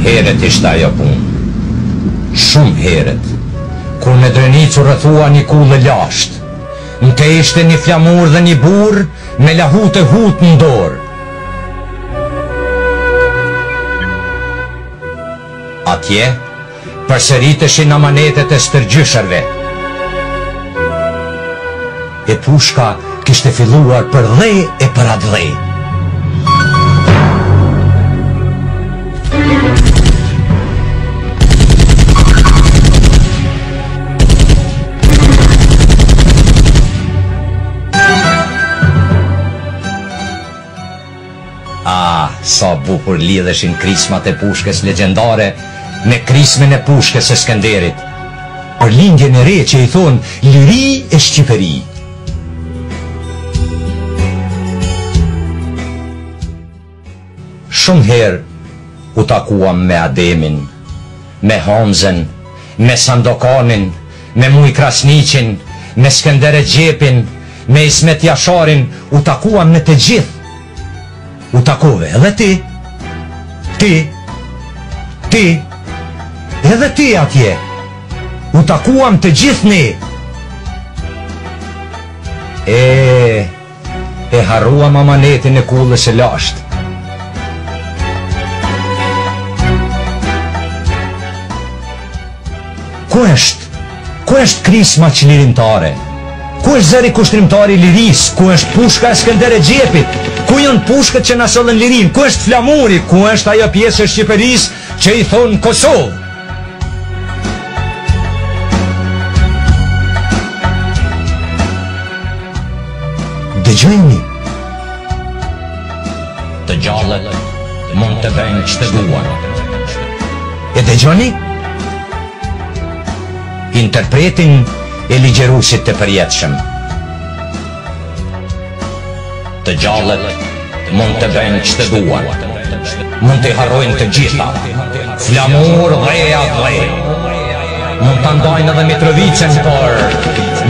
heret ishte ajo punë. Shumë heret. Kur në Drenicu rrëthua një kullë lasht, në te ishte një flamur dhe një burr me lahut e hut në dorë. Atje, përsëriteshin amanetet e stërgjysherve. E pushka kishte filluar për dhe e për atë dhe. Sa bukur lidheshin krismat e pushkes legjendare me krismin e pushkes e Skenderit. Për lindjen e re që i thonë liri e Shqipëri. Shumë herë u takuam me Ademin, me Honzen, me Sandokanin, me Muj Krasniqin, me Skender e Gjepin, me Ismet Jasharin, u takuam me të gjithë. U takove edhe ti, edhe ti atje. U takuam të gjithë ne. E harruam amanetin e kullës e lasht. Ku është krisma qlirimtare? Ku është zëri kushtrimtari i liris? Ku është pushka e Skender e Gjepit? Ku janë pushkët që na sollën lirin? Ku është flamuri? Ku është ajo pjesë e Shqipërisë që i thonë Kosovë? Dëgjojni. Të gjallët mund të bëjnë ç'të duan. E dëgjoni? Interpretin e ligjerusit të përjetshëm. Të gjallët mund të bëjnë ç'të duan, mund të harrojnë të gjitha, flamur dheja dhe, mund të ndajnë edhe Mitrovicën, por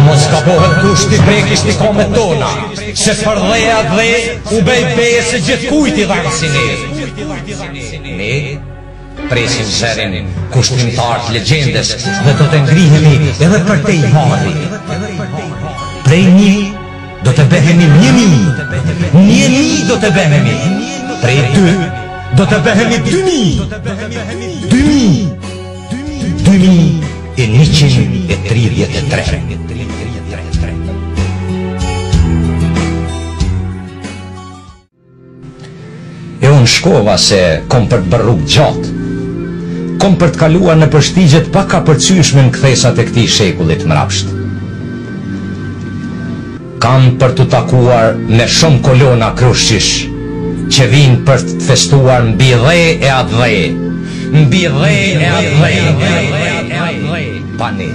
mos gabohet kush t'i prekisht t'i komet tona, se për dheja dhe u bëj beje se gjithë kujti dhanë si ne. Ne presim zërin kushtrimtar të legjendes dhe do të ngrihemi edhe për te i madhi. Prej një do të behemi 1.000 do të behemi, prej 2 do të behemi 2.133. E unë shkova se kom për të bërë rrugë gjatë, kom për të kaluar në përshtigjet pa ka përcyshme në kthesat e këtij shekullit mrapsht. Kam për të takuar me shumë kolona krushqish që vinë për të festuar mbi dhe e atë dhe. Mbi dhe e atë dhe. Pani.